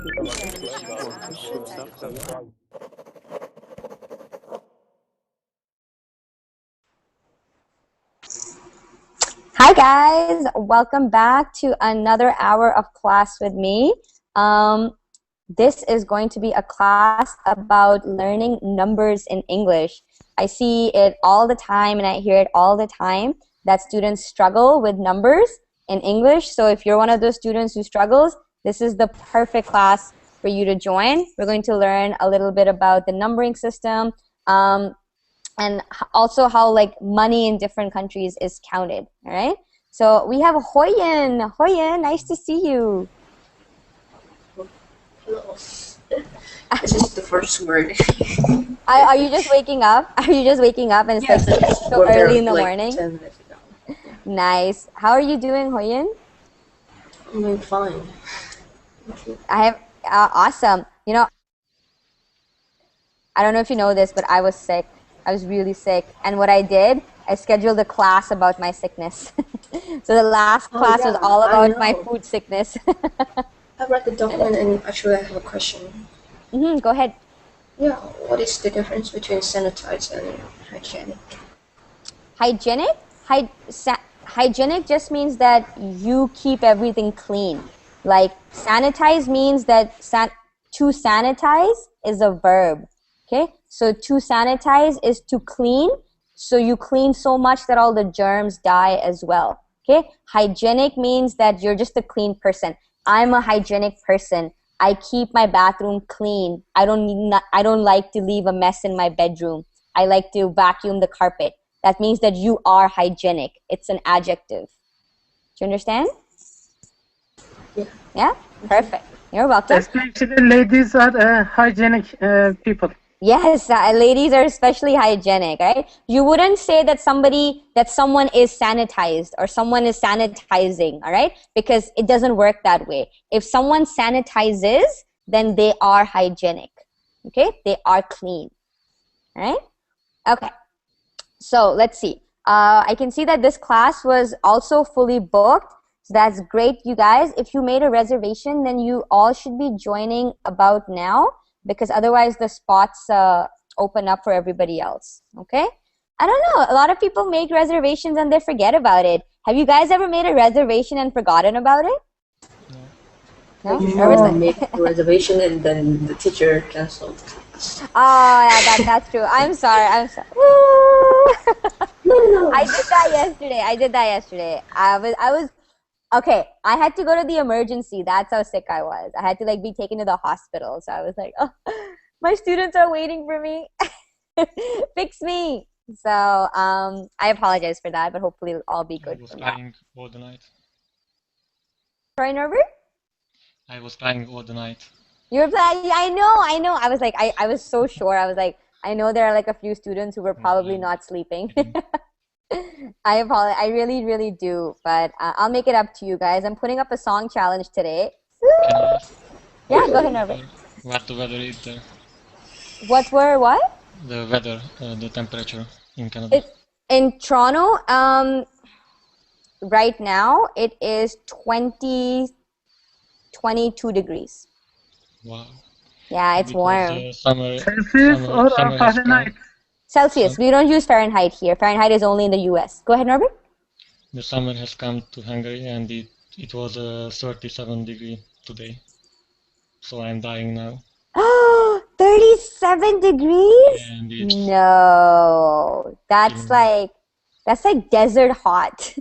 Hi guys, welcome back to another hour of class with me. This is going to be a class about learning numbers in English. I see it all the time and I hear it all the time that students struggle with numbers in English. So if you're one of those students who struggles, this is the perfect class for you to join. We're going to learn a little bit about the numbering system, and also how like money in different countries is counted. All right. So we have Hoyen. Hoyen, nice to see you. Hello. This is the first word. Are you just waking up? Are you just waking up and it's Yes, like so early in the morning? 10 minutes ago. Nice. How are you doing, Hoyen? I'm doing fine. I have awesome. You know, I don't know if you know this, but I was sick. I was really sick, and what I did, I scheduled a class about my sickness. So the last class was all about my food sickness. I read the document and actually I have a question. Go ahead. Yeah, what is the difference between sanitized and hygienic? Hygienic? Hygienic just means that you keep everything clean. Like sanitize means that to sanitize is a verb. Okay, so to sanitize is to clean. So you clean so much that all the germs die as well. Okay, hygienic means that you're just a clean person. I'm a hygienic person. I keep my bathroom clean. I don't like to leave a mess in my bedroom. I like to vacuum the carpet. That means that you are hygienic. It's an adjective. Do you understand? Yeah. Yeah? Perfect. You're welcome. Especially ladies are hygienic people. Yes, ladies are especially hygienic, right? You wouldn't say that someone is sanitized or someone is sanitizing, all right? Because it doesn't work that way. If someone sanitizes, then they are hygienic, okay? They are clean, all right? Okay, so let's see. I can see that this class was also fully booked. So that's great, you guys. If you made a reservation, then you all should be joining about now, because otherwise the spots open up for everybody else, okay? I don't know. A lot of people make reservations and they forget about it. Have you guys ever made a reservation and forgotten about it? No? You make a reservation and then the teacher canceled. Oh, yeah, that's true. I'm sorry. No. I did that yesterday. I was okay. I had to go to the emergency. That's how sick I was. I had to like be taken to the hospital. So I was like, oh, my students are waiting for me. Fix me. So I apologize for that, but hopefully it'll all be good. I was crying all the night. Sorry, Norbert? I was crying all the night. You were playing. I know. I was like, I was so sure. I was like, I know there are like a few students who were probably not sleeping. I apologize. I really, really do. But I'll make it up to you guys. I'm putting up a song challenge today. Can I ask Yeah, go ahead, Norbert. what the weather is there? What? The weather, the temperature in Canada. In Toronto, right now it is 22 degrees. Wow. Yeah, it's warm. Celsius or Fahrenheit? Celsius. We don't use Fahrenheit here. Fahrenheit is only in the US. Go ahead, Norbert. The summer has come to Hungary and it was 37 degree today. So I'm dying now. Oh, 37 degrees? And it's, No. That's like desert hot.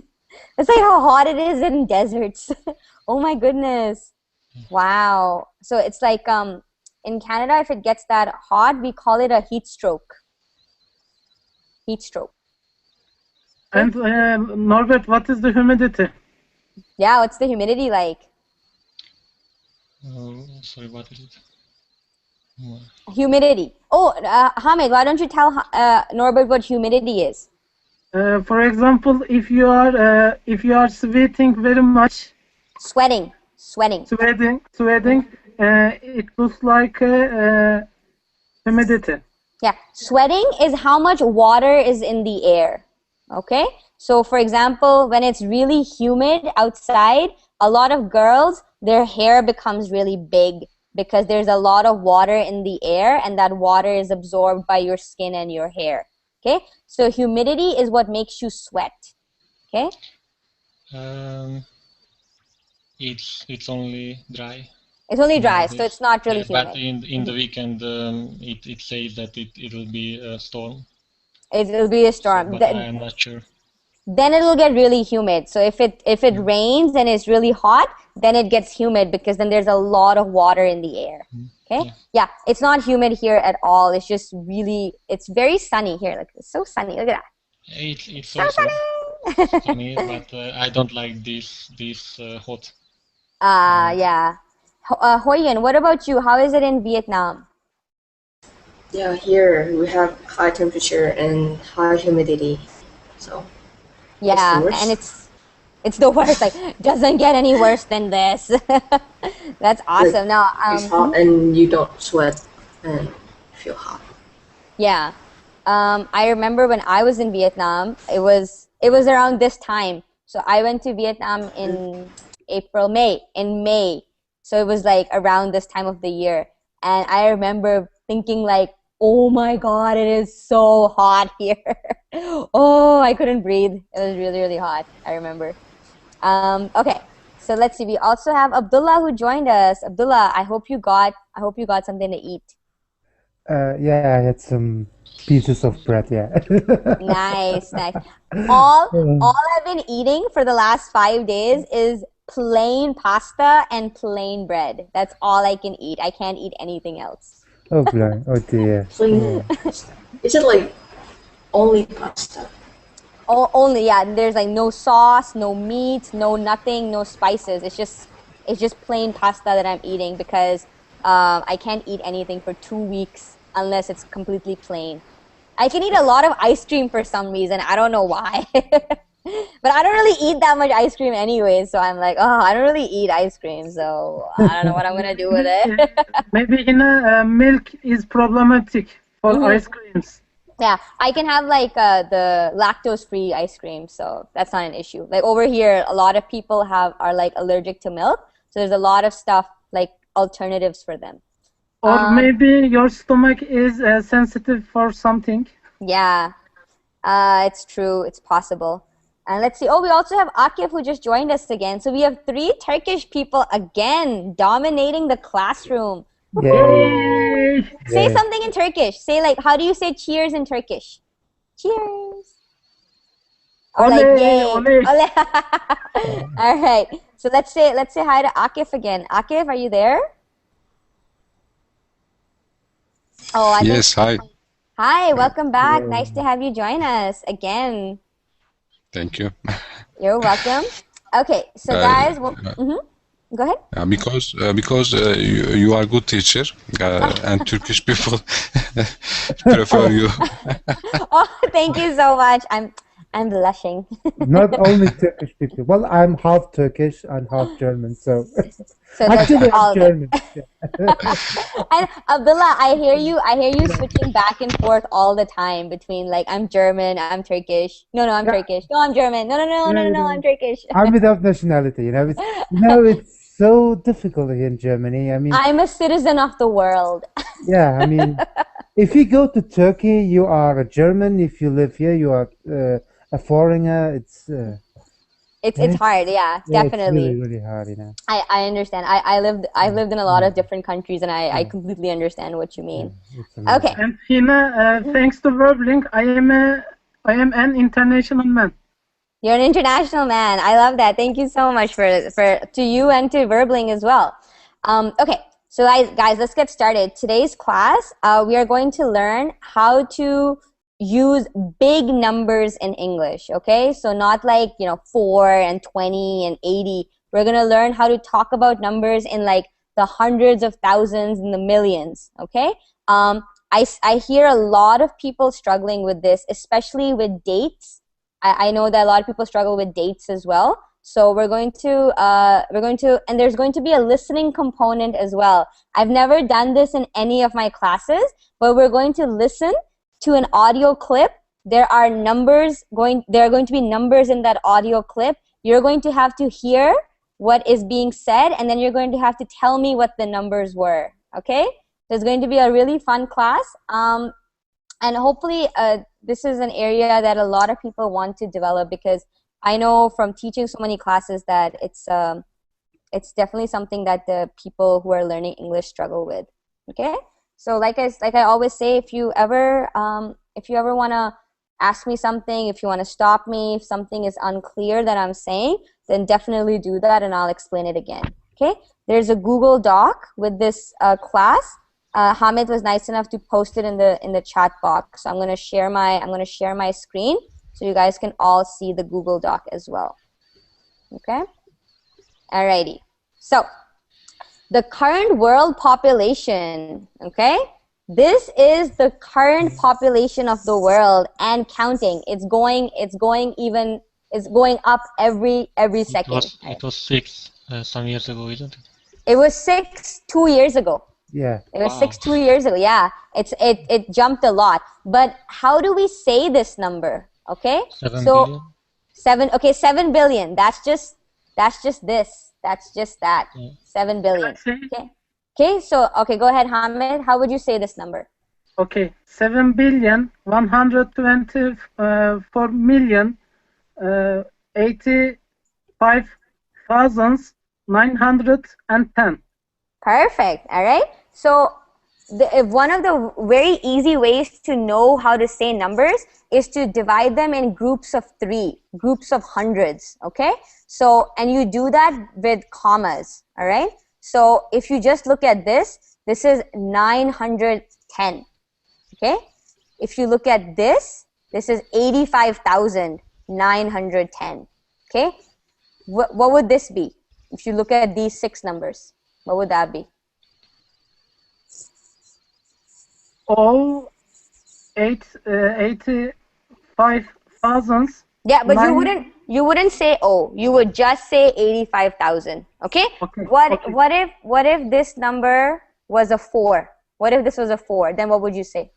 That's like how hot it is in deserts. Oh my goodness. Wow. So it's like in Canada, if it gets that hot, we call it a heat stroke. Heat stroke. And Norbert, what is the humidity? Yeah, what's the humidity like? sorry, what is it? Humidity. Oh, Hamid, why don't you tell Norbert what humidity is? For example, if you are sweating very much. Sweating. It looks like humidity. Yeah, sweating is how much water is in the air. Okay, so for example, when it's really humid outside, a lot of girls, their hair becomes really big because there's a lot of water in the air, and that water is absorbed by your skin and your hair. Okay, so humidity is what makes you sweat. Okay. It's only dry. It's only dry, nowadays. so it's not really Yeah, but humid. in the weekend, it says that it will be a storm. It'll be a So, storm. but I am not sure. Then it'll get really humid. So if it rains and it's really hot, then it gets humid because then there's a lot of water in the air. Okay? Yeah, it's not humid here at all. It's just really, it's very sunny here. Like, it's so sunny. Look at that. It's So also sunny. funny, but I don't like this hot. Yeah. Hoyen, what about you? How is it in Vietnam? Yeah, here we have high temperature and high humidity. So Yeah, worst. and it's the worst. Like, doesn't get any worse than this. That's awesome. Now, it's hot and you don't sweat and feel hot. yeah. I remember when I was in Vietnam, it was around this time. So I went to Vietnam in May. So it was like around this time of the year. And I remember thinking like, oh my God, it is so hot here. Oh, I couldn't breathe. It was really, really hot. I remember. Okay, so let's see. We also have Abdullah who joined us. Abdullah, I hope you got something to eat. Yeah, I had some pieces of bread, yeah. Nice, nice. All I've been eating for the last 5 days is plain pasta and plain bread. That's all I can eat. I can't eat anything else. Oh, blind. Oh, dear. Plain pasta. Is it like only pasta? Only, yeah. There's like no sauce, no meat, no nothing, no spices. It's just plain pasta that I'm eating because I can't eat anything for 2 weeks unless it's completely plain. I can eat a lot of ice cream for some reason. I don't know why. But I don't really eat that much ice cream anyway, so I'm like, oh, I don't really eat ice cream, so I don't know what I'm going to do with it. Maybe milk is problematic for ice creams. Yeah, I can have like the lactose-free ice cream, so that's not an issue. Like over here, a lot of people are like allergic to milk, so there's a lot of stuff like alternatives for them. Or maybe your stomach is sensitive for something. Yeah, it's true. It's possible. And let's see. Oh, we also have Akif who just joined us again. So we have 3 Turkish people again dominating the classroom. Yay! Say something in Turkish. Say like, how do you say cheers in Turkish? Cheers. Or like, yay. Ole. All right. So let's say hi to Akif again. Akif, are you there? Oh, Yes, hi. Hi, welcome back. Nice to have you join us again. Thank you. You're welcome. Okay, so guys, go ahead. Because you are good teacher and Turkish people prefer you. Oh, thank you so much. I'm blushing. Not only Turkish people. Well, I'm half Turkish and half German, so So that's actually all I'm of it. German. And Abdullah, I hear you switching back and forth all the time between like I'm German, I'm Turkish. No, I'm Turkish. No, I'm German. No, I'm Turkish. I'm without nationality, it's so difficult here in Germany. I mean, I'm a citizen of the world. yeah, I mean, if you go to Turkey, you are a German. If you live here, you are a foreigner. It's hard, yeah, definitely. It's really, really hard, you know. I understand. I've lived in a lot of different countries, and I completely understand what you mean. Okay. And Hina, thanks to Verbling, I am an international man. You're an international man. I love that. Thank you so much for to you and to Verbling as well. Okay, so guys, let's get started. Today's class, we are going to learn how to use big numbers in English, okay? So not like, 4 and 20 and 80. We're going to learn how to talk about numbers in like the hundreds of thousands and the millions, okay? I hear a lot of people struggling with this, especially with dates. I know that a lot of people struggle with dates as well. So we're going to, and there's going to be a listening component as well. I've never done this in any of my classes, but we're going to listen to an audio clip. There are going to be numbers in that audio clip. You're going to have to hear what is being said, and then you're going to have to tell me what the numbers were. Okay? So it's going to be a really fun class. And hopefully this is an area that a lot of people want to develop, because I know from teaching so many classes that it's definitely something that the people who are learning English struggle with. Okay? So like I always say, if you ever want to ask me something, if you want to stop me, if something is unclear that I'm saying, then definitely do that and I'll explain it again. Okay? There's a Google Doc with this class. Hamid was nice enough to post it in the chat box. So I'm going to share my screen so you guys can all see the Google Doc as well. Okay? Alrighty. So the current world population, okay? This is the current population of the world and counting. It's going up every second. It was 6 some years ago, isn't it? It was 6 2 years ago. Yeah. It was 6 2 years ago. Yeah. It jumped a lot. But how do we say this number? Okay? 7 billion? 7 billion. That's just this. That's just that. Yeah. 7 billion. Okay. Okay, so go ahead, Hamid. How would you say this number? Okay, 7,124,085,910. Perfect. All right. So one of the very easy ways to know how to say numbers is to divide them in groups of 3, groups of hundreds. Okay. So, and you do that with commas. All right. So if you just look at this is 910. Okay. If you look at this is 85,910. Okay. What would this be? If you look at these 6 numbers, what would that be? All 85,000. Yeah, but you wouldn't say oh. You would just say 85,000. Okay? Okay. What if this number was a 4? What if this was a 4? Then what would you say?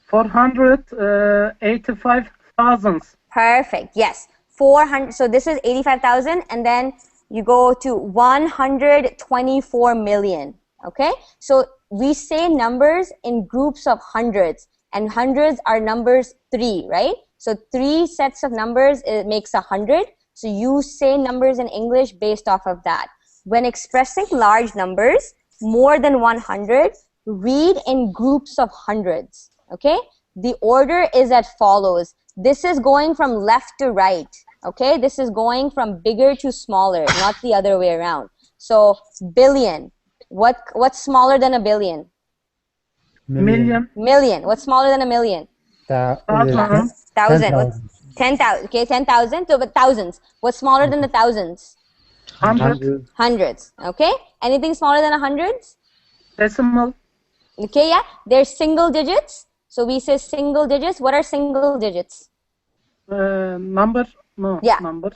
485,000. Perfect. Yes. 400. So this is 85,000, and then you go to 124 million. Okay? So we say numbers in groups of hundreds, and hundreds are numbers 3, right? So 3 sets of numbers, it makes 100. So you say numbers in English based off of that. When expressing large numbers, more than 100, read in groups of hundreds. Okay? The order is as follows. This is going from left to right. Okay? This is going from bigger to smaller, not the other way around. So billion. What's smaller than a billion? Million. Million. What's smaller than a million? Thousand. 1,000. 10,000. Okay, 10,000. So, but thousands. What's smaller than the thousands? Hundred. Hundreds. Okay. Anything smaller than hundreds? Decimal. Okay, yeah. They're single digits. So we say single digits. What are single digits? Number. No. Yeah. Number.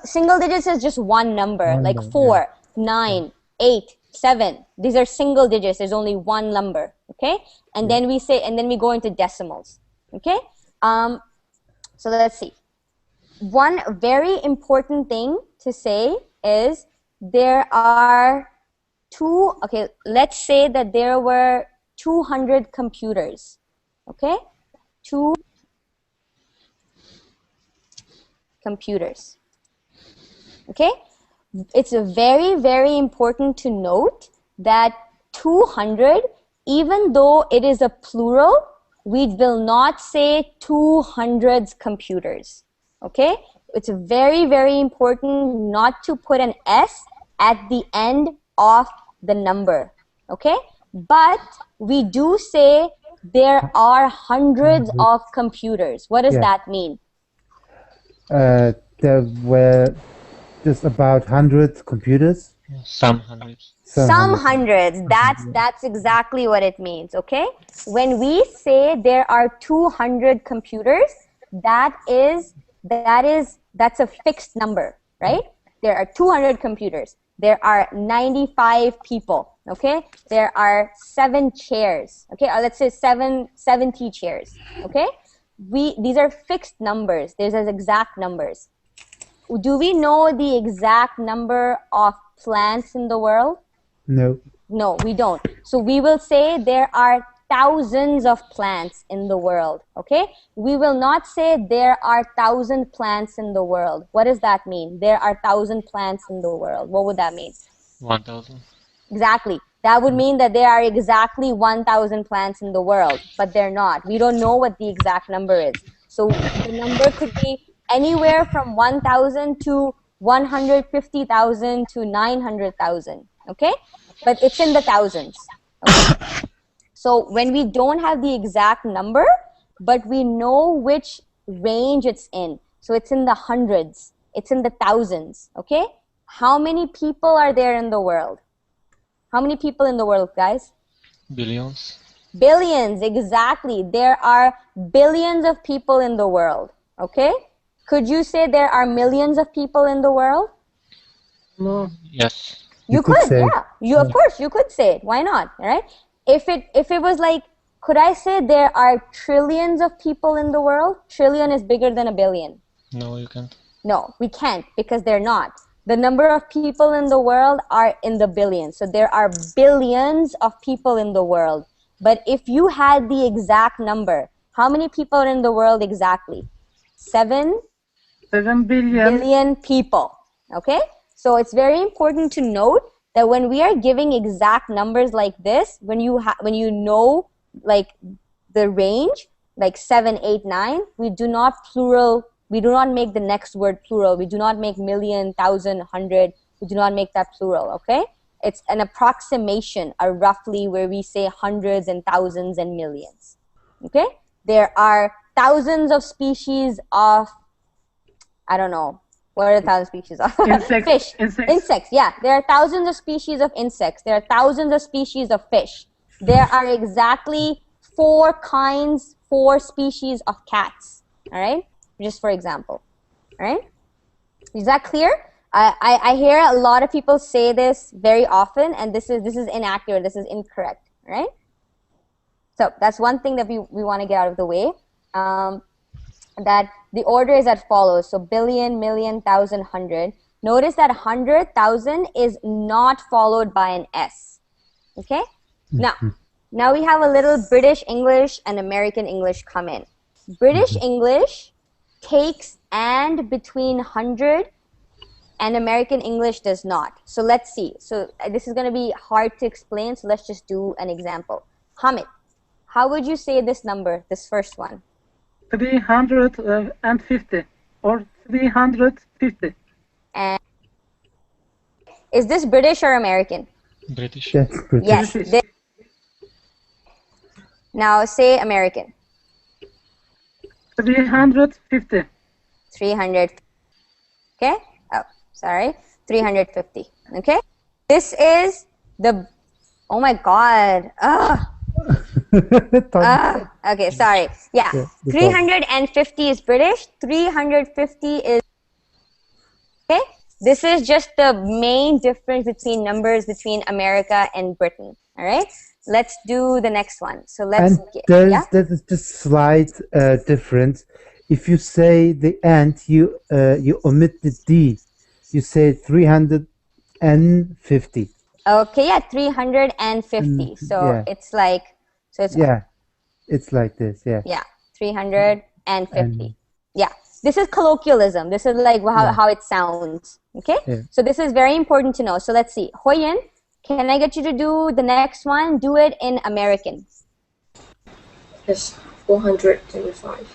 Single digits is just one number, like Number, 4, 9, 8, 7. These are single digits. There's only one number. Okay. And then we say, and then we go into decimals. Okay. So let's see. One very important thing to say is there are let's say that there were 200 computers. Okay? 2 computers. Okay? It's very, very important to note that 200, even though it is a plural, we will not say 200 computers. Okay? It's very, very important not to put an S at the end of the number. Okay? But we do say there are hundreds of computers. What does that mean? There were just about 100 computers. Some hundreds. Some hundreds. That's exactly what it means. Okay? When we say there are 200 computers, that's a fixed number, right? There are 200 computers. There are 95 people. Okay? There are 7 chairs. Okay? Or let's say 70 chairs. Okay? These are fixed numbers. These are exact numbers. do we know the exact number of plants in the world? No. No, we don't. So we will say there are thousands of plants in the world, okay? We will not say there are 1,000 plants in the world. What does that mean? There are 1,000 plants in the world. What would that mean? 1,000. Exactly. That would mean that there are exactly 1,000 plants in the world, but they're not. We don't know what the exact number is. So the number could be anywhere from 1,000 to 150,000 to 900,000, okay? But it's in the thousands, okay? So when we don't have the exact number, but we know which range it's in, so it's in the hundreds, it's in the thousands, okay? How many people are there in the world? How many people in the world, guys? Billions. Billions, exactly. There are billions of people in the world, okay? Could you say there are millions of people in the world? No. Yes. You could could, say. yeah. Of course, you could say it. Why not, right? If it was like, could I say there are trillions of people in the world? Trillion is bigger than a billion. No, you can't. No, we can't because they're not. The number of people in the world are in the billions. So there are billions of people in the world. But if you had the exact number, how many people are in the world exactly? 7 billion people. Okay? So it's very important to note that when we are giving exact numbers like this, when you know like the range, like 7, 8, 9, we do not make the next word plural. We do not make million, thousand, hundred. We do not make that plural, okay? It's an approximation, a roughly, where we say hundreds and thousands and millions, okay? There are thousands of species of, I don't know, what are the 1,000 species of? Insects. Fish. Insects. Yeah. There are thousands of species of insects. There are thousands of species of fish. There are exactly 4 species of cats, all right? Just for example, all right? Is that clear? I hear a lot of people say this very often, and this is inaccurate. This is incorrect, right? So that's one thing that we want to get out of the way. That the order is as follows. So billion, million, thousand, hundred. Notice that 100,000 is not followed by an S. Okay? Now we have a little British English and American English come in. British English takes and between 100, and American English does not. So let's see. So this is going to be hard to explain, so let's just do an example. Hamid, how would you say this number, this first one? 350 or 350. And is this British or American? British. That's British. Yes. Now say American. 350. 300. Okay? Oh, sorry. 350. Okay? This is the, oh my God. Okay, sorry. Yeah. 350 is British. 350 is, okay? This is just the main difference between numbers between America and Britain. All right? Let's do the next one. So let's And there's just slight difference. If you say the and, you omit the D. You say 350. Okay, yeah, 350. So yeah. it's like, so it's, yeah, it's like this. Yeah. Yeah, 350. Yeah, this is colloquialism. This is like how it sounds. Okay, so this is very important to know. So let's see. Hoyen, can I get you to do the next one? Do it in American. Yes, 425.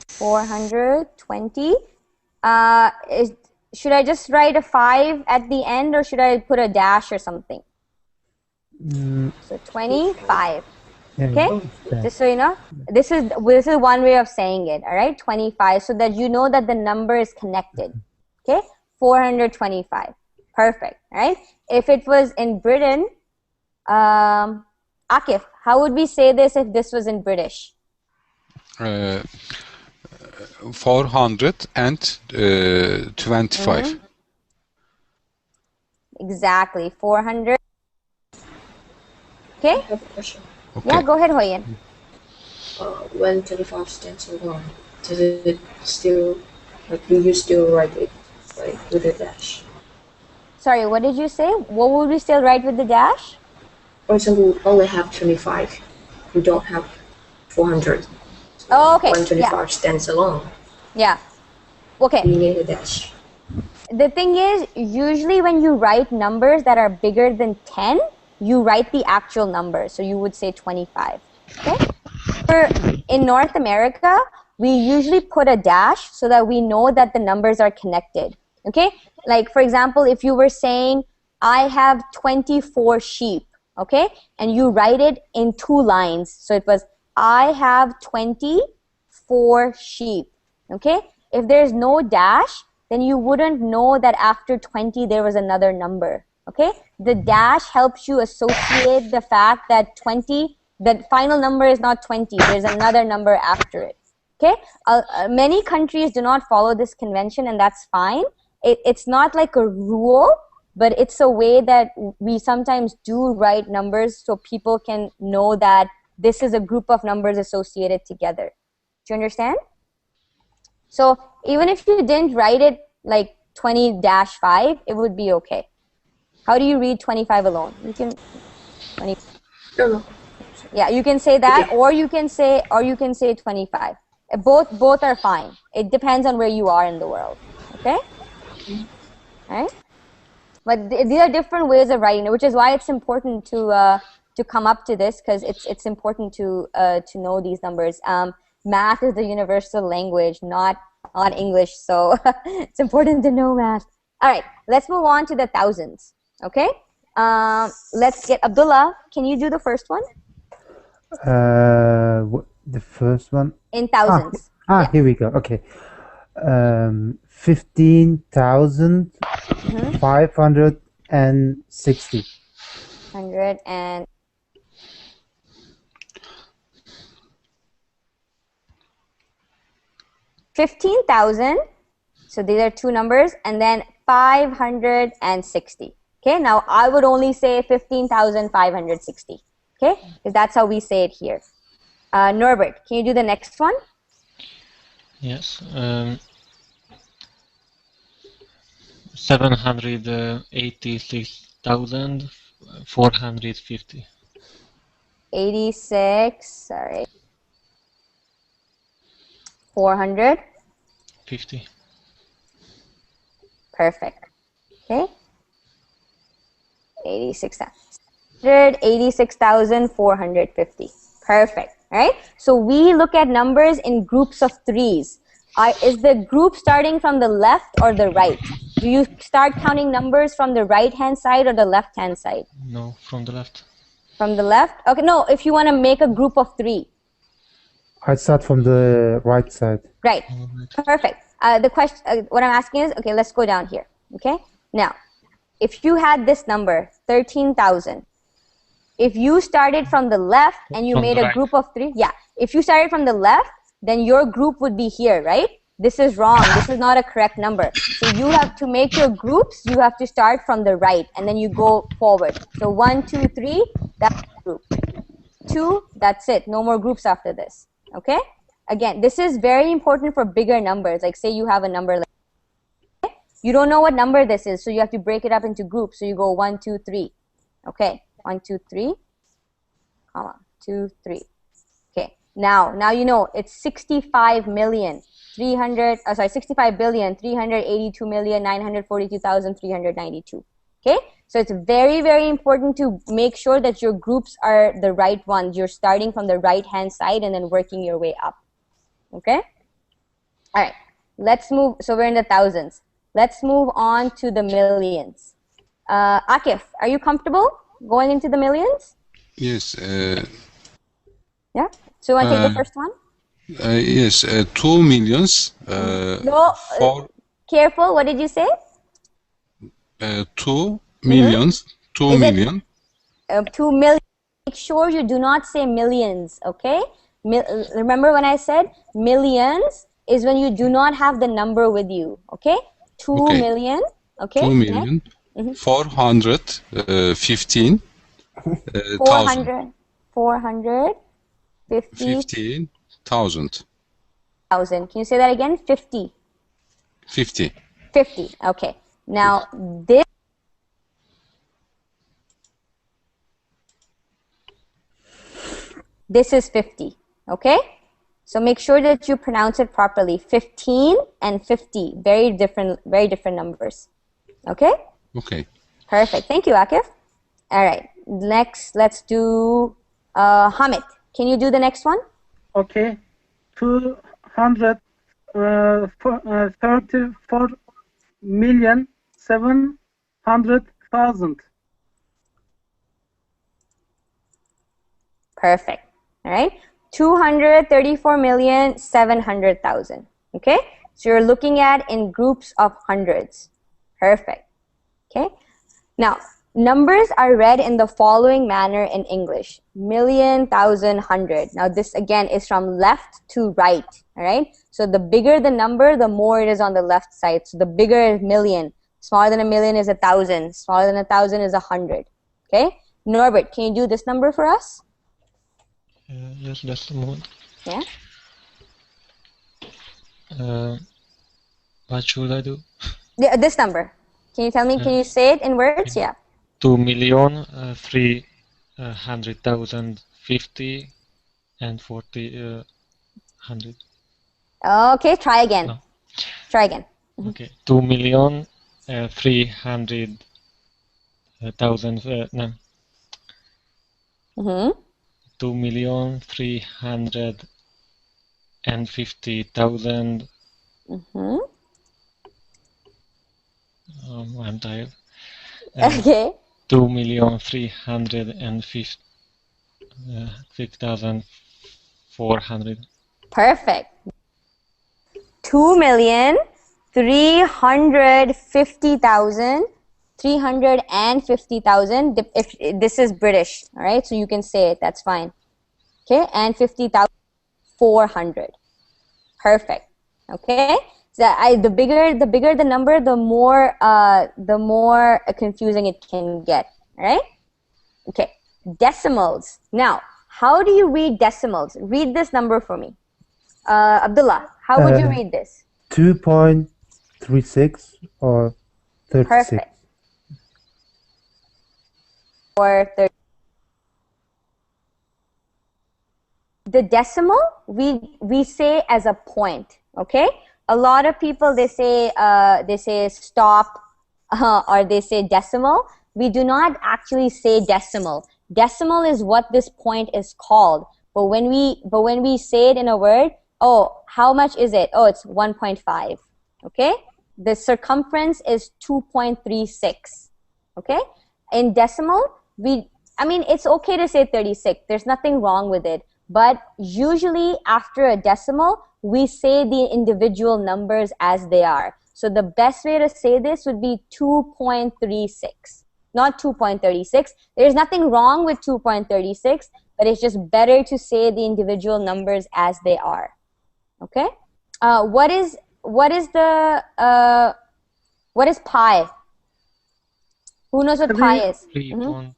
420. Should I just write a 5 at the end, or should I put a dash or something? So 25. Okay, just so you know, this is one way of saying it. All right, 25, so that you know that the number is connected. Okay, 425. Perfect. All right. If it was in Britain, Akif, how would we say this if this was in British? 425. Exactly, 400. Okay. I have a question. Okay. Yeah, go ahead, Hoyen. When 25 stands for 1, does it still Like, do you still write it like with a dash? Sorry, what did you say? What would we still write with the dash? For example, we only have 25. We don't have 400. So Oh, okay. 125 stands alone. Yeah. Okay. We need a dash. The thing is, usually when you write numbers that are bigger than 10, you write the actual number. So you would say 25. Okay? In North America, we usually put a dash so that we know that the numbers are connected. Okay? Like, for example, if you were saying, I have 24 sheep, okay? And you write it in 2 lines. So it was, I have 24 sheep, okay? If there's no dash, then you wouldn't know that after 20 there was another number, okay? The dash helps you associate the fact that 20, the final number is not 20, there's another number after it, okay? Many countries do not follow this convention, and that's fine. It's not like a rule, but it's a way that we sometimes do write numbers so people can know that this is a group of numbers associated together. Do you understand? So even if you didn't write it like 20-5, it would be okay. How do you read 25 alone? You can 20. Yeah, you can say that, or you can say 25. Both are fine. It depends on where you are in the world. Okay? All right? But these are different ways of writing it, which is why it's important to come up to this, because it's important to know these numbers. Math is the universal language, not English, so it's important to know math. All right, let's move on to the thousands. Okay, let's get Abdullah. Can you do the first one? The first one in thousands. Here we go. Okay, 15,560. 15,000. So these are 2 numbers, and then 560. Okay, now I would only say 15,560. Okay, because that's how we say it here. Norbert, can you do the next one? Yes. 786,450. 86. Sorry. 450. Perfect. Okay. 86,450. Perfect. All right. So we look at numbers in groups of 3s. Is the group starting from the left or the right? Do you start counting numbers from the right-hand side or the left-hand side? No, from the left. From the left? Okay. No. If you want to make a group of 3. I start from the right side. Right. Perfect. The question, what I'm asking is, okay, let's go down here. Okay. Now, if you had this number, 13,000, if you started from the left and you made a group of 3, yeah. If you started from the left, then your group would be here, right? This is wrong. This is not a correct number. So you have to make your groups. You have to start from the right, and then you go forward. So 1, 2, 3, that's group. 2, that's it. No more groups after this. Okay? Again, this is very important for bigger numbers. Like say you have a number like, okay? You don't know what number this is, so you have to break it up into groups. So you go 1, 2, 3. Okay, 1, 2, 3, comma, 2, 3. Okay, now you know it's 65,382,942,392. Okay, so it's very, very important to make sure that your groups are the right ones. You're starting from the right-hand side and then working your way up. Okay? All right, let's move. So we're in the thousands. Let's move on to the millions. Akif, are you comfortable going into the millions? Yes. Yeah? So you want to take the first one? Yes, 2 millions. No, careful, what did you say? 2 millions. 2 million. 2 million. Make sure you do not say millions, okay? Remember when I said millions is when you do not have the number with you, okay? 2 million, okay? 2 million. 415,000. 415,000. 15,000. Can you say that again? 50. 50. 50. Okay. Now this is 50. Okay? So make sure that you pronounce it properly. 15 and 50. Very different numbers. Okay? Okay. Perfect. Thank you, Akif. All right. Next, let's do Hamid. Can you do the next one? Okay. 234,700,000. Perfect. All right. 234,700,000. Okay. So you're looking at in groups of hundreds. Perfect. Okay. Now, numbers are read in the following manner in English. Million, thousand, hundred. Now, this again is from left to right. All right. So the bigger the number, the more it is on the left side. So the bigger is million. Smaller than a million is 1,000. Smaller than 1,000 is 100. Okay. Norbert, can you do this number for us? Yes, just a moment. Yeah. What should I do? This number. Can you tell me? Can you say it in words? Yeah. 2,300,050 and 40 hundred. Okay. Try again. No. Try again. Okay. 2,300,000. No. 2,350,000. I'm tired. Okay. 2,350,400. Perfect. 2,350,000. 350,000. If this is British, all right, so you can say it. That's fine. Okay, and 50,400. Perfect. Okay. So the bigger the number, the more confusing it can get. All right. Okay. Decimals. Now, how do you read decimals? Read this number for me. Abdullah, how would you read this? 2.36 or 36. Perfect. Or 30. The decimal we say as a point. Okay. A lot of people they say stop or they say decimal. We do not actually say decimal. Decimal is what this point is called. But when we say it in a word, oh, how much is it? Oh, it's 1.5. Okay? The circumference is 2.36. Okay? In decimal, it's okay to say 36. There's nothing wrong with it. But usually after a decimal, we say the individual numbers as they are. So the best way to say this would be 2.36, not 2.36. There's nothing wrong with 2.36, but it's just better to say the individual numbers as they are. Okay? What is pi? Who knows what pi is? 3.14.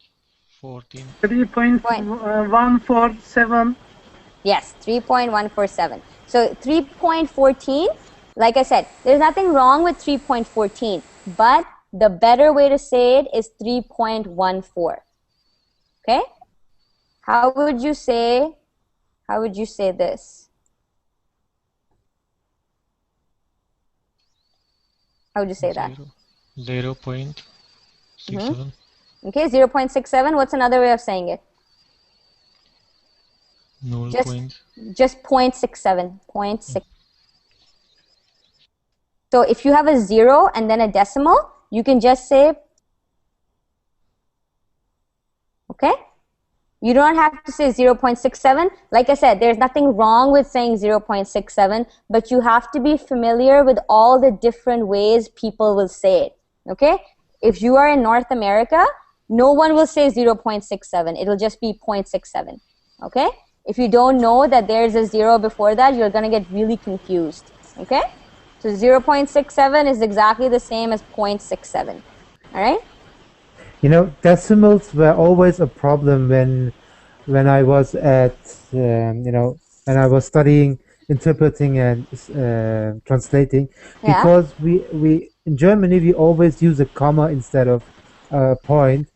3.147. Yes, 3.147. So 3.14, like I said, there's nothing wrong with 3.14, but the better way to say it is 3.14. Okay? How would you say this? How would you say that? 0.67. Okay, 0.67. What's another way of saying it? 0. Just 0.67. 0.6. So if you have a 0 and then a decimal, you can just say, okay? You don't have to say 0.67. Like I said, there's nothing wrong with saying 0.67, but you have to be familiar with all the different ways people will say it, okay? If you are in North America, no one will say 0.67. It'll just be 0.67, okay? If you don't know that there's a 0 before that, you're going to get really confused, okay? So 0.67 is exactly the same as 0.67, all right? You know, decimals were always a problem when I was at when I was studying interpreting and translating, Yeah. because we in Germany we always use a comma instead of a point.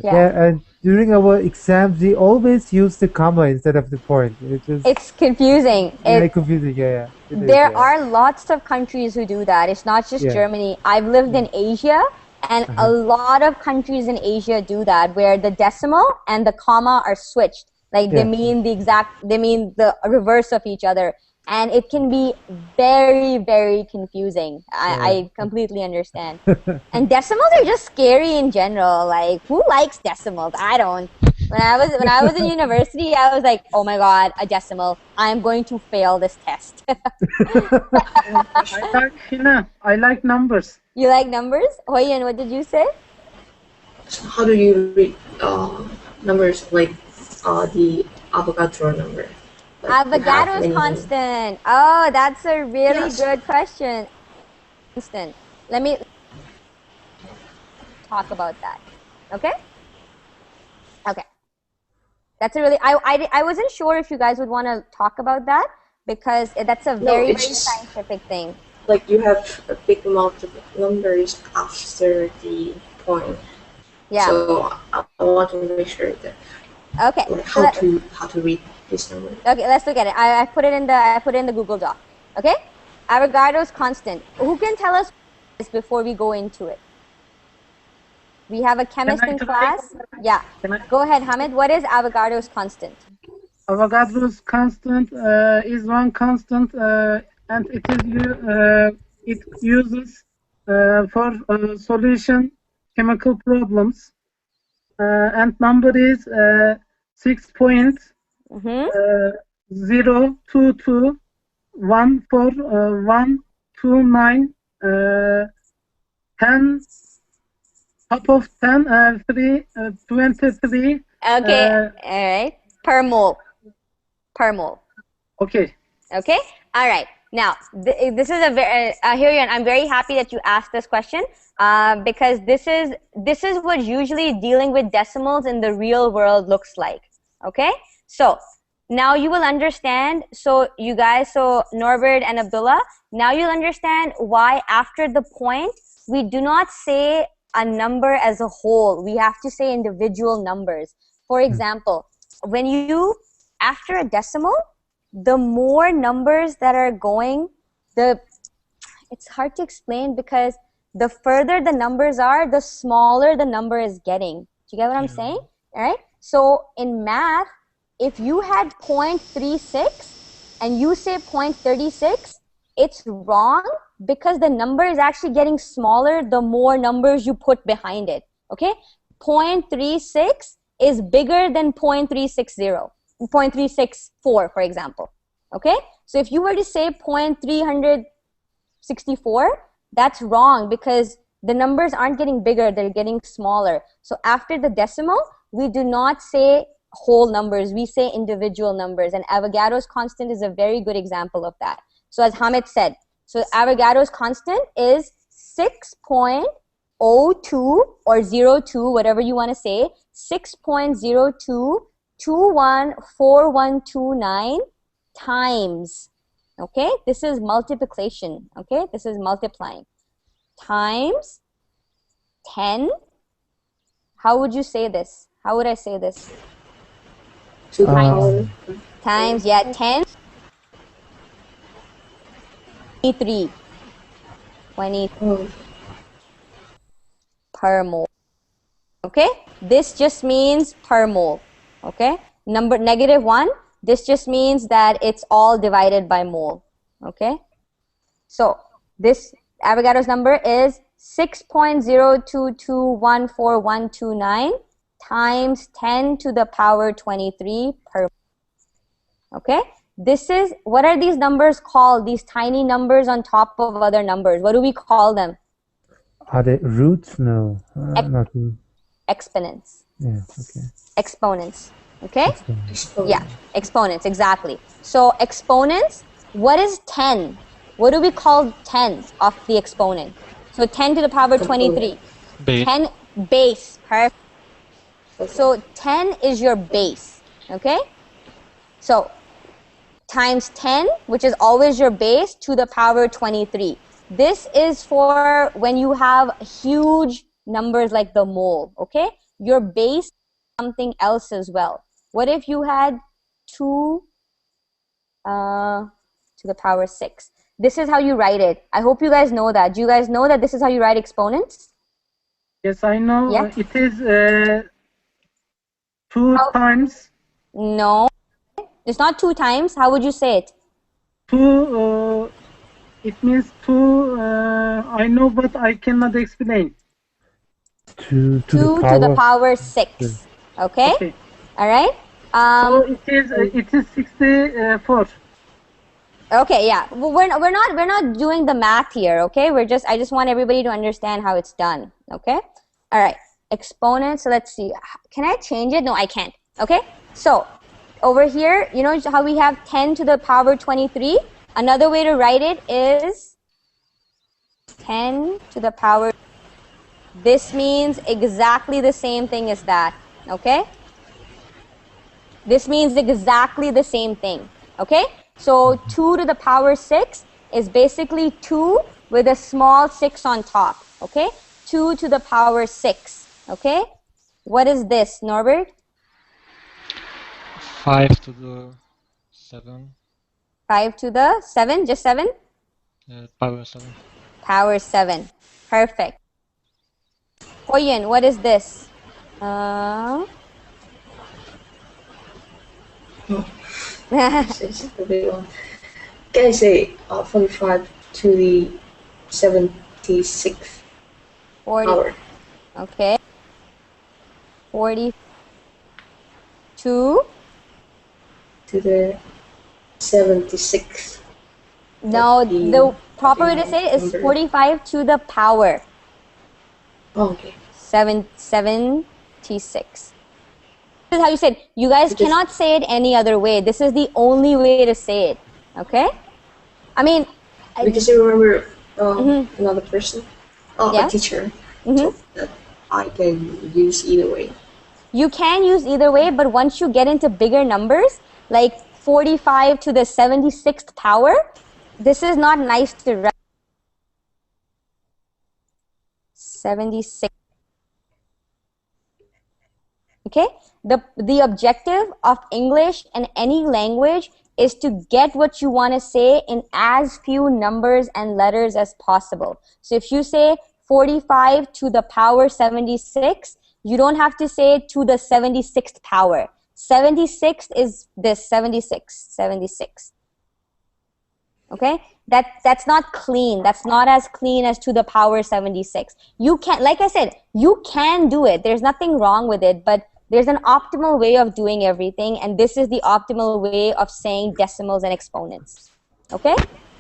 Yeah. And during our exams we always use the comma instead of the point. It's confusing. Very confusing. Yeah. It is, There yeah. are lots of countries who do that. It's not just Yeah. Germany. I've lived in Asia, and a lot of countries in Asia do that, where the decimal and the comma are switched. Like they mean the reverse of each other. And it can be very, very confusing. I completely understand. And decimals are just scary in general. Like, who likes decimals? I don't. When I was in university, I was like, oh my god, a decimal. I'm going to fail this test. I like Hina. I like numbers. You like numbers? Hoyan, what did you say? So how do you read numbers like the Avogadro number? Like Avogadro's constant. Oh, that's a really good question. Constant. Let me talk about that. Okay? Okay. That's a really... I wasn't sure if you guys would want to talk about that, because that's a very, very scientific thing. Like you have a big amount of numbers after the point. Yeah. So I want to make sure that how to read this number. Okay, let's look at it. I put it in the Google Doc. Okay, Avogadro's constant. Who can tell us this before we go into it? We have a chemist in class. Yeah. Go ahead, Hamid. What is Avogadro's constant? Avogadro's constant is one constant, and it uses for solution chemical problems, and number is 6.022141129 10 top of 10 23. Okay, all right. Per mole. Okay. Okay. All right. Now, this is a very Hirion, I'm very happy that you asked this question, because this is what usually dealing with decimals in the real world looks like. Okay. So now you will understand. So you guys, so Norbert and Abdullah, now you'll understand why after the point we do not say a number as a whole. We have to say individual numbers. For example, when you after a decimal, the more numbers that are going, it's hard to explain, because the further the numbers are, the smaller the number is getting. Do you get what I'm saying? All right. So in math, if you had 0.36 and you say 0.36, it's wrong, because the number is actually getting smaller the more numbers you put behind it. Okay. 0.36 is bigger than 0.360. 0.364, for example. Okay, so if you were to say 0.364, that's wrong, because the numbers aren't getting bigger, they're getting smaller. So after the decimal, we do not say whole numbers, we say individual numbers, and Avogadro's constant is a very good example of that. So as Hamid said, so Avogadro's constant is 6.02 or 02, whatever you want to say, 6.02214129 times, okay, this is multiplication, okay, this is multiplying, times 10. How would you say this? How would I say this? Times, yeah, 10, 23, 20 per mole. Okay, this just means per mole. Okay, number -1, this just means that it's all divided by mole. Okay, so this Avogadro's number is 6.022141129 times 10 to the power 23 per mole. Okay, this is, what are these numbers called? These tiny numbers on top of other numbers. What do we call them? Are they roots? No, not exponents. Yeah, okay. Exponents. Okay? Yeah, exponents, exactly. So exponents, what is 10? What do we call 10 of the exponent? So 10 to the power 23. Base. 10 base. Perfect. So 10 is your base. Okay? So times 10, which is always your base, to the power 23. This is for when you have huge numbers like the mole, okay? Your base is something else as well. What if you had 2 to the power 6? This is how you write it. I hope you guys know that. Do you guys know that this is how you write exponents? Yes, I know. Yeah. It is 2 times. No, it's not 2 times. How would you say it? 2. It means 2. I know, but I cannot explain. 2 2 to the power 6. Okay. Okay. All right. So it is 64. Okay, yeah. Well, we're not doing the math here, okay? I just want everybody to understand how it's done, okay? All right. Exponents. So let's see. Can I change it? No, I can't. Okay? So, over here, you know how we have 10 to the power 23? Another way to write it is 10 to the power. This means exactly the same thing as that, okay? This means exactly the same thing, okay? So 2 to the power 6 is basically 2 with a small 6 on top, okay? 2 to the power 6, okay? What is this, Norbert? 5 to the 7. 5 to the 7, just 7? Power 7. Power 7, perfect. Hoyen, what is this? It's a big one. Can I say 45 to the 76th 40. power? Okay. 42. To the 76th. No, the the proper way to say it is number. 45 to the power Oh, okay. 76. This is how you say it. You guys cannot say it any other way. This is the only way to say it. Okay? I mean, Because I remember another person, Yeah? a teacher, told that I can use either way. you can use either way, but once you get into bigger numbers, like 45 to the 76th power, this is not nice to write. 76. Okay? The objective of English and any language is to get what you want to say in as few numbers and letters as possible. So if you say 45 to the power 76, you don't have to say to the 76th power. 76 is this 76. Okay? That's not clean. That's not as clean as to the power 76. You can, like I said, you can do it. There's nothing wrong with it, but there's an optimal way of doing everything, and this is the optimal way of saying decimals and exponents. Okay?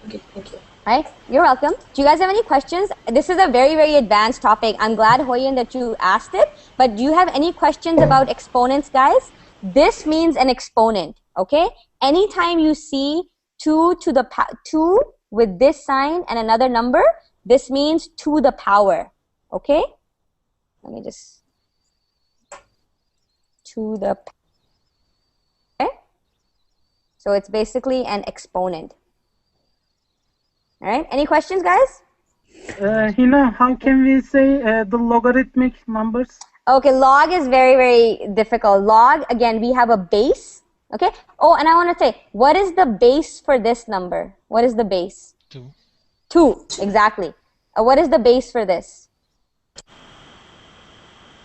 Okay, thank you. All right, you're welcome. Do you guys have any questions? This is a very, very advanced topic. I'm glad, Hoyen, that you asked it, but do you have any questions about exponents, guys? This means an exponent, okay? Anytime you see 2 to the 2 with this sign and another number, this means to the power, okay? Let me just... to the... Okay? So it's basically an exponent. All right, any questions, guys? Hina, how can we say the logarithmic numbers? Okay, log is very, very difficult. Log, again, we have a base. Okay. Oh, and I want to say, what is the base for this number? What is the base? 2. 2, exactly. What is the base for this?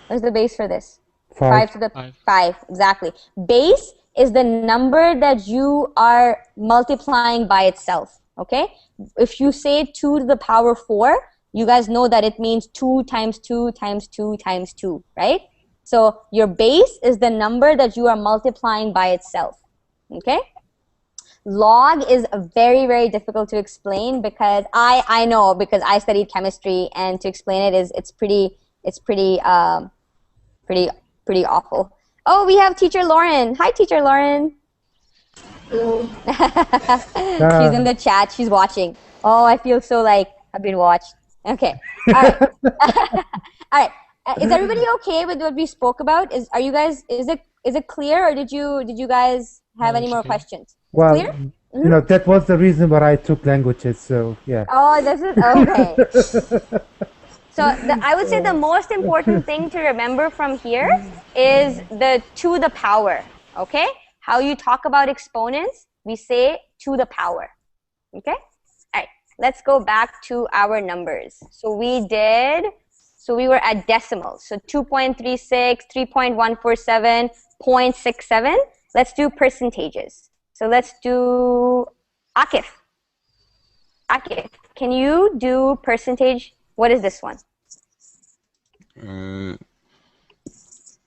What is the base for this? 5 to the 5, exactly. Base is the number that you are multiplying by itself. Okay. If you say 2 to the power 4, you guys know that it means 2 times 2 times 2 times 2, right? So your base is the number that you are multiplying by itself, okay? Log is very, very difficult to explain because I know, because I studied chemistry, and to explain it it's pretty awful. Oh, we have Teacher Lauren. Hi, Teacher Lauren. Hello. She's in the chat. She's watching. Oh, I feel so like I've been watched. Okay. All right. All right. Is everybody okay with what we spoke about? Is it clear, or did you guys have any more questions? Well, Clear? you know, that was the reason why I took languages. So yeah. Oh, this is okay. So I would say the most important thing to remember from here is the to the power. Okay? How you talk about exponents, we say to the power. Okay? All right. Let's go back to our numbers. So we were at decimals. So 2.36, 3.147, 0.67. Let's do percentages. So let's do Akif. Akif, can you do percentage? What is this one?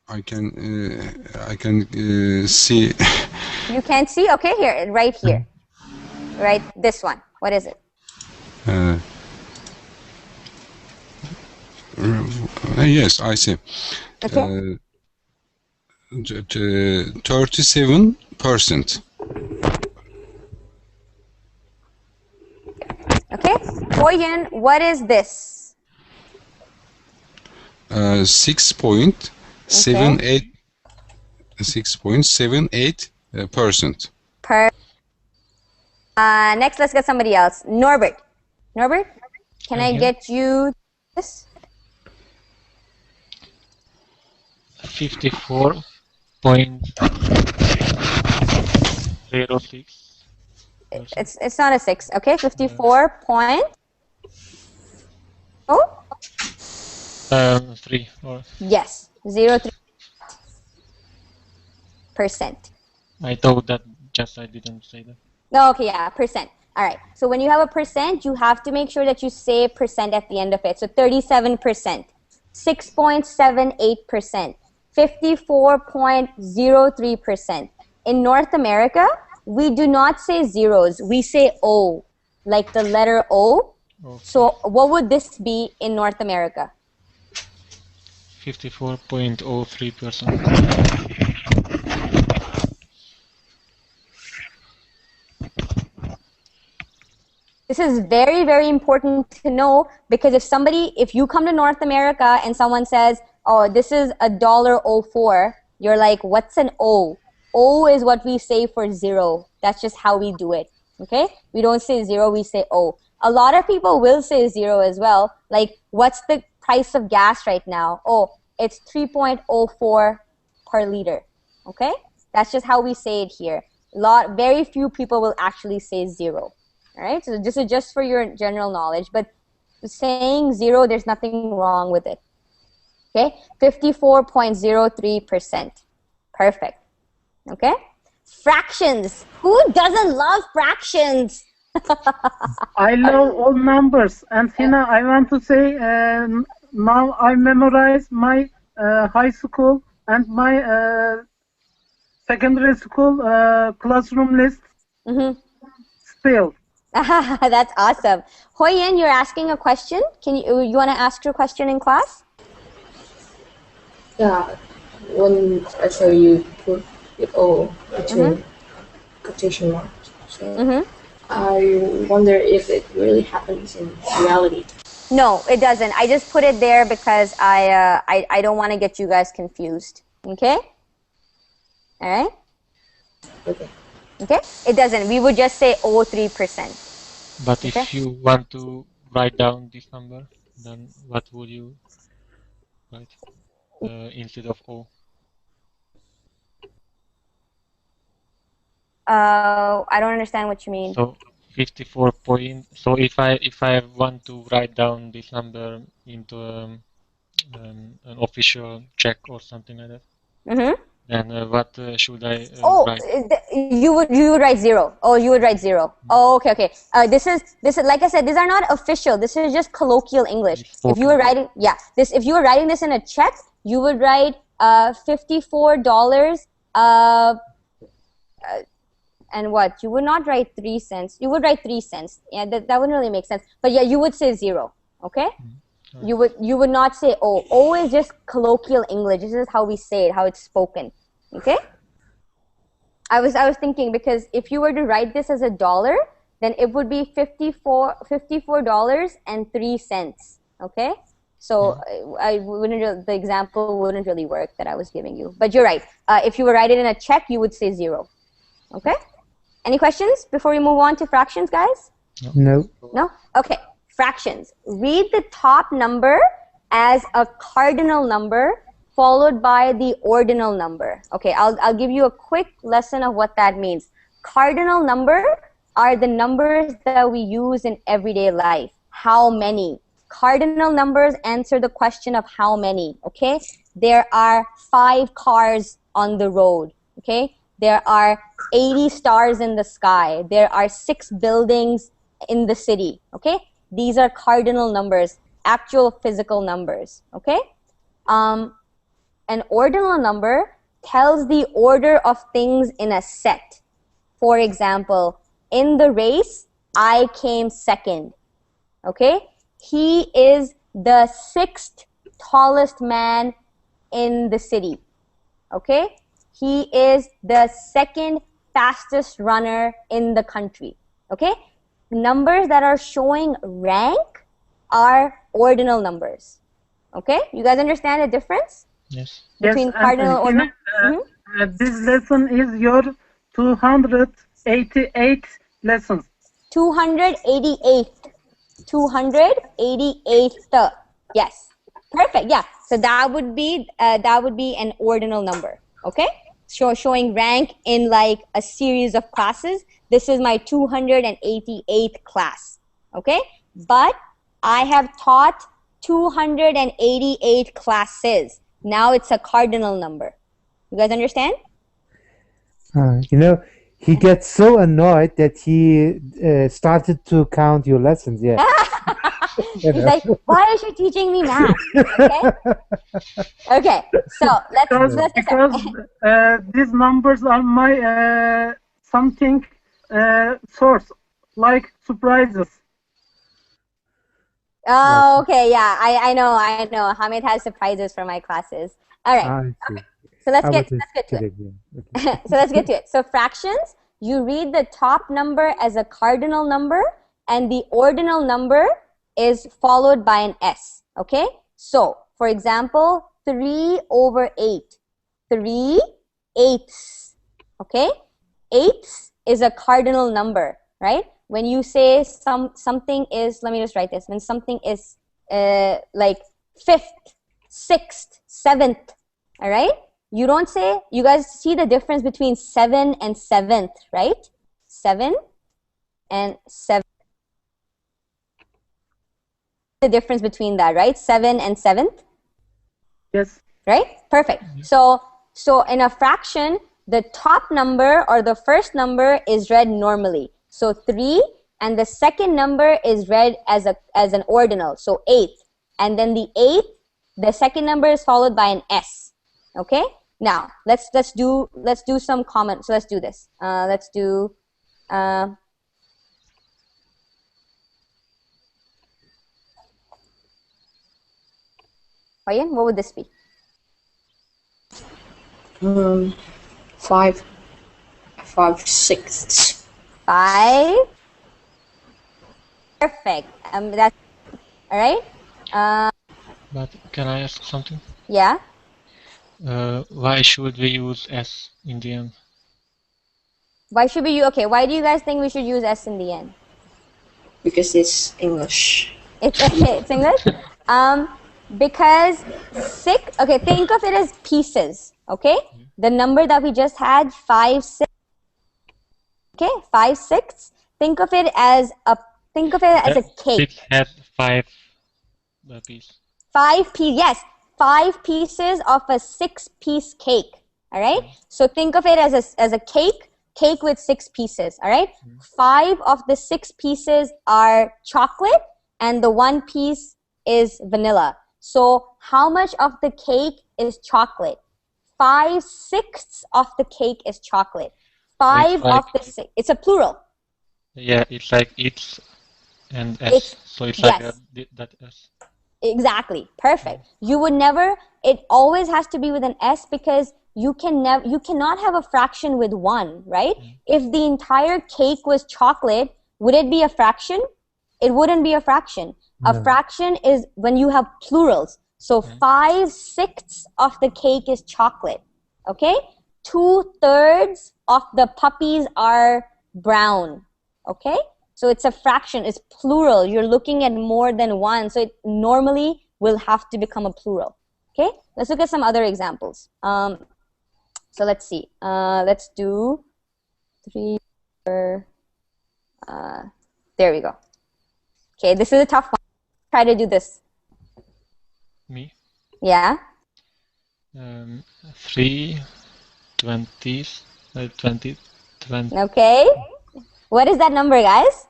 I can see. You can't see? Okay, here, right here. Right, this one. What is it? Yes, I see. Okay. 37%. Okay. Hoyen, what is this? 6.78. 6.78%. Next, let's get somebody else. Norbert. Norbert, can I get you this? 54.06. It's not a 6. Okay, 54 point. Oh. 3 or Yes, 0.3%. I thought that just I didn't say that. No, okay, yeah, percent. All right. So when you have a percent, you have to make sure that you say percent at the end of it. So 37%, 6.78%, 54.03%. In North America, we do not say zeros. We say O, like the letter O. Okay. So what would this be in North America? 54.03%. This is very, very important to know, because if you come to North America and someone says, oh, this is $1.04, you're like, what's an O? O is what we say for zero. That's just how we do it. Okay? We don't say zero, we say O. A lot of people will say zero as well. Like, what's the price of gas right now? Oh, it's 3.04 per liter. Okay? That's just how we say it here. Very few people will actually say zero. All right? So this is just for your general knowledge. But saying zero, there's nothing wrong with it. Okay? 54.03%. Perfect. Okay? Fractions. Who doesn't love fractions? I love all numbers. And Hina, I want to say, now I memorize my high school and my secondary school classroom list. Still. That's awesome. Hoyen, you're asking a question. You want to ask your question in class? Yeah, when actually you put it all between quotation marks. So I wonder if it really happens in reality. No, it doesn't. I just put it there because I don't want to get you guys confused. Okay? All right? Okay. Okay? It doesn't. We would just say 0.3%. But if you want to write down this number, then what would you write instead of O? I don't understand what you mean. So 54 point. So if I want to write down this number into an official check or something like that, then what should I write? You would write zero. Oh, you would write zero. Oh, okay. This is like I said. These are not official. This is just colloquial English. If you were writing, if you were writing this in a check, you would write $54. And what? You would not write 3 cents. You would write 3 cents. Yeah, that wouldn't really make sense. But yeah, you would say zero. Okay? You would not say O. O is just colloquial English. This is how we say it, how it's spoken. Okay? I was thinking, because if you were to write this as $1, then it would be $54.03. Okay? So the example wouldn't really work that I was giving you. But you're right. If you were writing in a check, you would say zero. Okay? Any questions before we move on to fractions, guys? No. No? Okay. Fractions. Read the top number as a cardinal number followed by the ordinal number. Okay, I'll give you a quick lesson of what that means. Cardinal number are the numbers that we use in everyday life. How many? Cardinal numbers answer the question of how many, okay? There are 5 cars on the road, okay? There are 80 stars in the sky. There are 6 buildings in the city, okay? These are cardinal numbers, actual physical numbers, okay? An ordinal number tells the order of things in a set. For example, in the race, I came second, okay? He is the 6th tallest man in the city, okay? He is the 2nd fastest runner in the country, okay? Numbers that are showing rank are ordinal numbers, okay? You guys understand the difference? Yes. Between cardinal and ordinal? This lesson is your 288 lessons. 288th. 288th. Yes. Perfect. Yeah. So that would be an ordinal number. Okay. Showing rank in like a series of classes. This is my 288th class. Okay. But I have taught 288 classes. Now it's a cardinal number. You guys understand? You know, he gets so annoyed that he started to count your lessons. Yeah. He's like, why is she teaching me math? Okay. Okay. So let's because these numbers are my something source, like surprises. Oh, okay. Yeah, I know. Hamid has surprises for my classes. All right. I see. So let's I get was to it. kidding, yeah. Okay. So let's get to it. So fractions, you read the top number as a cardinal number, and the ordinal number is followed by an S. Okay? So, for example, 3/8. 3/8. Okay? Eighths is a cardinal number, right? When you say something is, let me just write this. When something is like 5th, 6th, 7th, all right? You don't say, you guys see the difference between 7 and 7th, right? 7 and 7. The difference between that, right? 7 and 7th? Yes. Right? Perfect. So in a fraction, the top number or the first number is read normally. So 3, and the second number is read as an ordinal, so 8th. And then the 8th, the second number is followed by an S. Okay? Now, let's do some common. So let's do this. Let's do Ryan, what would this be? 5/6. 5. Perfect. That's all right. But can I ask something? Yeah. Why should we use S in the end? Why should we? Okay. Why do you guys think we should use S in the end? Because it's English. It's okay. It's English. Because 6. Okay. Think of it as pieces. Okay. The number that we just had, 5/6. Okay, 5/6. Think of it as a cake. It had 5 pieces. 5 pieces. Yes, 5 pieces of a 6-piece cake. All right. So think of it as a cake with 6 pieces. All right. 5 of the 6 pieces are chocolate, and the 1 piece is vanilla. So how much of the cake is chocolate? 5/6 of the cake is chocolate. 5 like, of the 6. It's a plural. Yeah, it's like it's and S. So it's like that S. Exactly. Perfect. You would never. It always has to be with an S because you cannot have a fraction with 1, right? If the entire cake was chocolate, would it be a fraction? It wouldn't be a fraction. No. A fraction is when you have plurals. So 5/6 of the cake is chocolate. Okay? 2/3 of the puppies are brown. Okay? So it's a fraction, it's plural. You're looking at more than one, so it normally will have to become a plural. Okay? Let's look at some other examples. So let's see. Let's do 3, 4, there we go. Okay, this is a tough one. Try to do this. Me? Yeah? 3 20s, 20. Okay. What is that number, guys?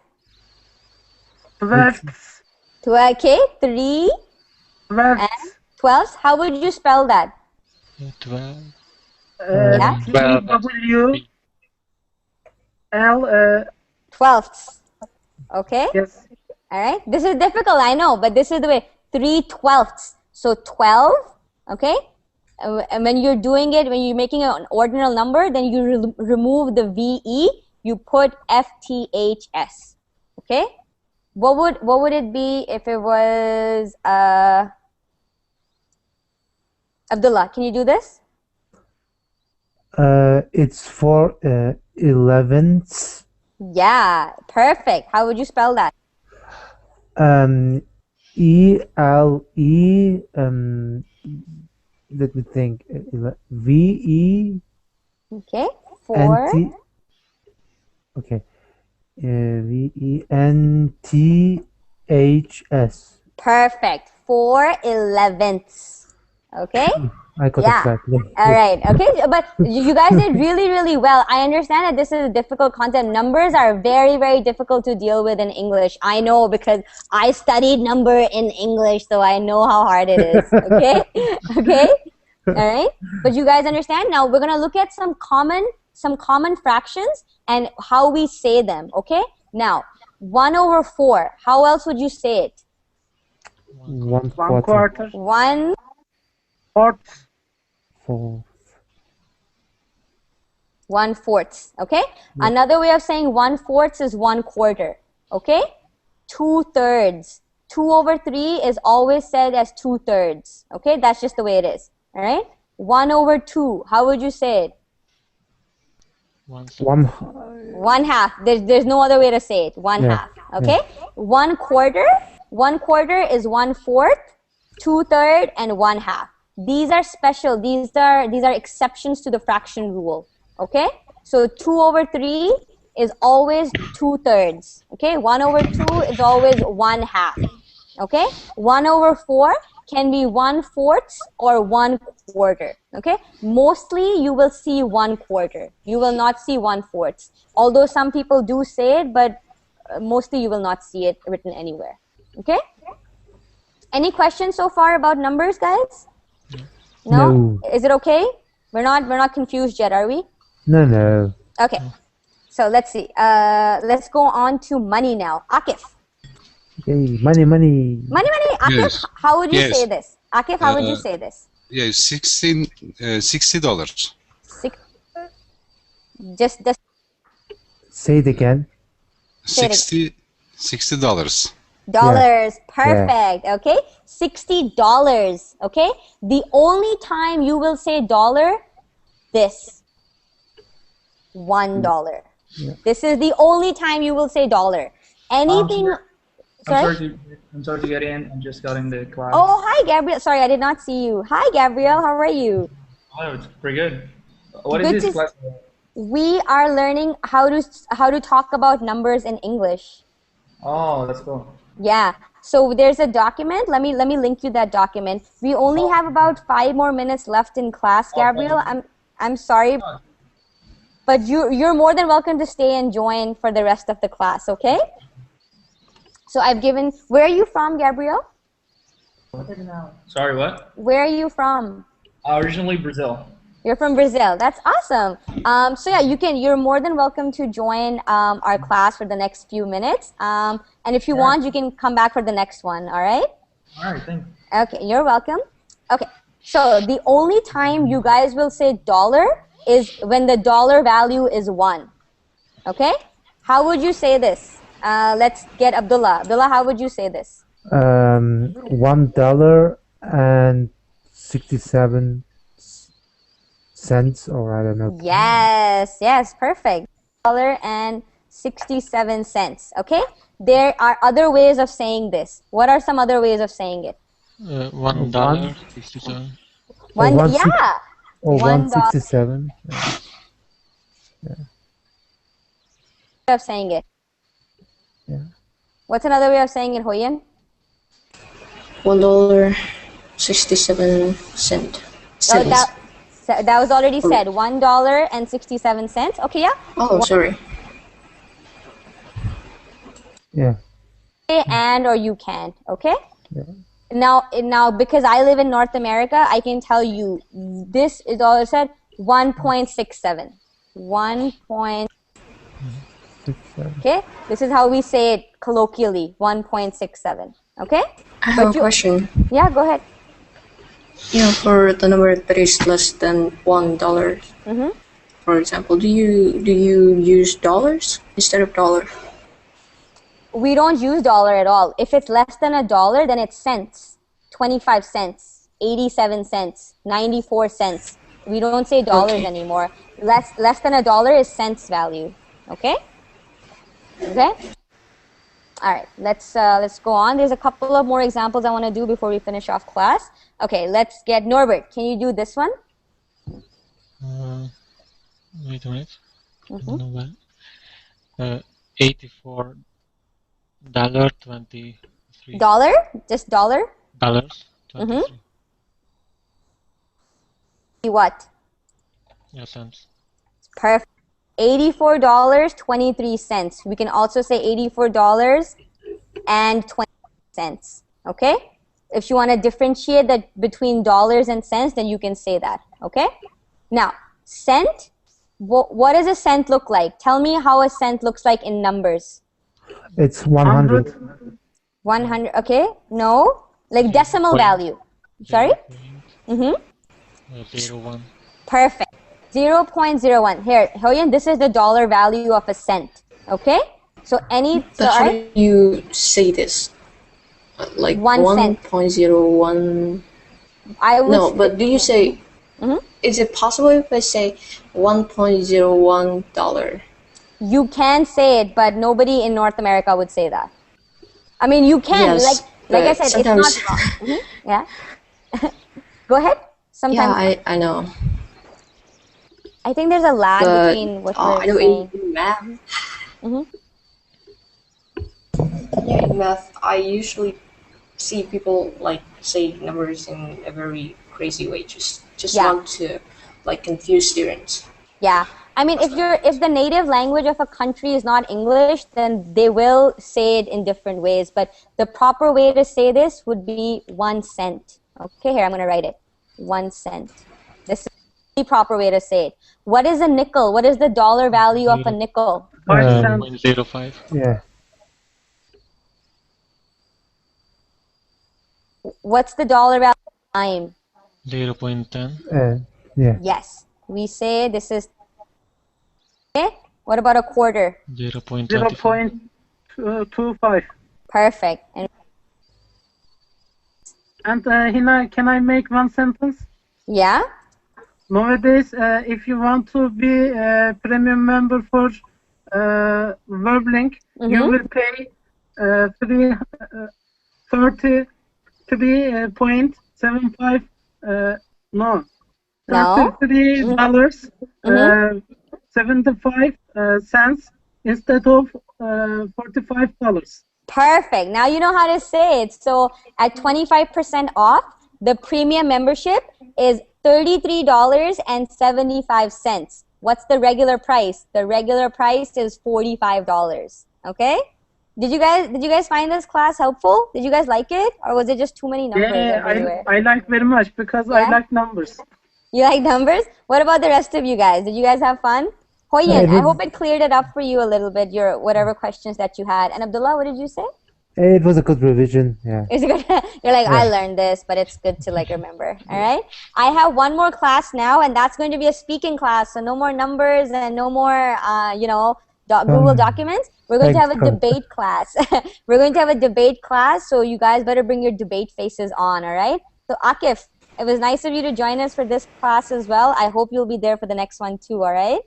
12. Okay, 3 12. and 12. How would you spell that? 12. Yeah? TW L. 12ths. Okay? Yes. All right. This is difficult, I know, but this is the way. 3/12. So 12. Okay? And when you're doing it, when you're making an ordinal number, then you remove the VE. You put FTHS. Okay? What would it be if it was Abdullah? Can you do this? It's 4 11ths. Yeah, perfect. How would you spell that? ELE. Let me think. VE. Okay, 4. NT. Okay. VENTHS. Perfect. 4/11ths. Okay. I got Yeah. it correctly. All right. Okay. But you guys did really, really well. I understand that this is a difficult concept. Numbers are very, very difficult to deal with in English. I know because I studied number in English, so I know how hard it is. Okay. Okay. All right. But you guys understand. Now we're gonna look at some common fractions and how we say them. Okay. Now 1/4. How else would you say it? 1/4. 1/4. 4. Okay. Another way of saying 1/4 is 1/4. Okay. 2/3. 2/3 is always said as 2/3. Okay. That's just the way it is. All right. 1/2. How would you say it? 1/2. There's no other way to say it. 1/2. Okay. 1/4. 1/4 is 1/4, 2/3, and 1/2. These are special. These are exceptions to the fraction rule. Okay. So 2/3 is always 2/3. Okay. 1/2 is always 1/2. Okay. 1/4 can be 1/4 or 1/4. Okay. Mostly you will see 1/4. You will not see 1/4. Although some people do say it, but mostly you will not see it written anywhere. Okay. Any questions so far about numbers, guys? No? Is it okay? We're not confused yet, are we? No. Okay. So let's see. Let's go on to money now. Akif. Okay, money. Money. Akif, Yes. how would you Yes. say this? Akif, how would you say this? Yeah, $60. Just Say it again. $60. dollars. Perfect. Okay. $60. Okay. The only time you will say dollar, this. $1. This is the only time you will say dollar. Anything. Sorry? I'm sorry to get in. I just got in the class. Oh, hi, Gabriel. Sorry, I did not see you. Hi, Gabriel. How are you? Oh, it's pretty good. What Good is this to- class? We are learning how to talk about numbers in English. Oh, that's cool. Yeah. So there's a document. Let me link you that document. We only have about 5 more minutes left in class, Gabriel. I'm sorry, but you're more than welcome to stay and join for the rest of the class. Okay. So I've given. Where are you from, Gabriel? Sorry, what? Where are you from? Originally Brazil. You're from Brazil. That's awesome. So yeah, you're more than welcome to join our class for the next few minutes. And if you want, you can come back for the next one. All right? All right, thanks. Okay, you're welcome. Okay, so the only time you guys will say dollar is when the dollar value is 1. Okay? How would you say this? Let's get Abdullah. Abdullah, how would you say this? $1.67, or I don't know. Yes, perfect. $1.67. 67 cents. Okay? There are other ways of saying this. What are some other ways of saying it? $1.67. Yeah. Or $1 167. way of saying it. Yeah. What's another way of saying it, Hoyen? $1.67. Oh, that was already said. $1.67. Okay, yeah. Oh, sorry. Yeah. And or you can. Okay. Yeah. Now, because I live in North America, I can tell you this is all it said. 1.67. 1. Okay. This is how we say it colloquially. 1.67. Okay. I have a question. Yeah, go ahead. For the number that is less than $1, for example, do you use dollars instead of dollar? We don't use dollar at all. If it's less than $1, then it's cents. 25 cents, 87 cents, 94 cents. We don't say dollars anymore. Less than $1 is cents value. Okay. Okay. All right. Let's go on. There's a couple of more examples I want to do before we finish off class. Okay. Let's get Norbert. Can you do this one? Wait a minute. I don't know what. $84.23. Dollar? Just dollar? Dollars. 23. What? Yeah, cents. Perfect. $84.23. We can also say $84.20. Okay? If you want to differentiate that between dollars and cents, then you can say that. Okay? Now, cent. What does a cent look like? Tell me how a cent looks like in numbers. It's 100. 100. Okay? No. Like decimal value. Sorry? 0.01. Perfect. 0.01. Here, Hoyen, this is the dollar value of a cent. Okay? So How do you say this? Like 1.01. No, but do you say? Is it possible if I say $1.01? You can say it, but nobody in North America would say that. I mean, you can. Yes, like I said, sometimes... it's not wrong. Yeah. Go ahead. Sometimes. Yeah, I know. I think there's a lag between what you're saying. In math. Yeah, in math, I usually see people say numbers in a very crazy way. Just want to confuse students. Yeah. I mean, if the native language of a country is not English, then they will say it in different ways. But the proper way to say this would be 1 cent. Okay, here I'm going to write it. 1 cent. This is the proper way to say it. What is a nickel? What is the dollar value of a nickel? 0.05. Yeah. What's the dollar value of a dime? 0.10. Yeah. Yes. We say this is... Okay. What about a quarter? 0.25. Perfect. And Hina, can I make one sentence? Yeah? Nowadays, if you want to be a premium member for WebLink, you will pay 33.75 $33.75 instead of $45. Perfect. Now you know how to say it. So at 25% off, the premium membership is $33.75. What's the regular price? The regular price is $45. Okay? Did you guys find this class helpful? Did you guys like it? Or was it just too many numbers everywhere? I like very much because I like numbers. You like numbers? What about the rest of you guys? Did you guys have fun? Hoyen, I hope it cleared it up for you a little bit, your whatever questions that you had. And Abdullah, what did you say? It was a good revision, yeah. It's good. You're like, I learned this, but it's good to remember. All right. I have one more class now, and that's going to be a speaking class. So no more numbers and no more, Google Documents. We're going to have a debate class. We're going to have a debate class, so you guys better bring your debate faces on. All right. So Akif, it was nice of you to join us for this class as well. I hope you'll be there for the next one too. All right.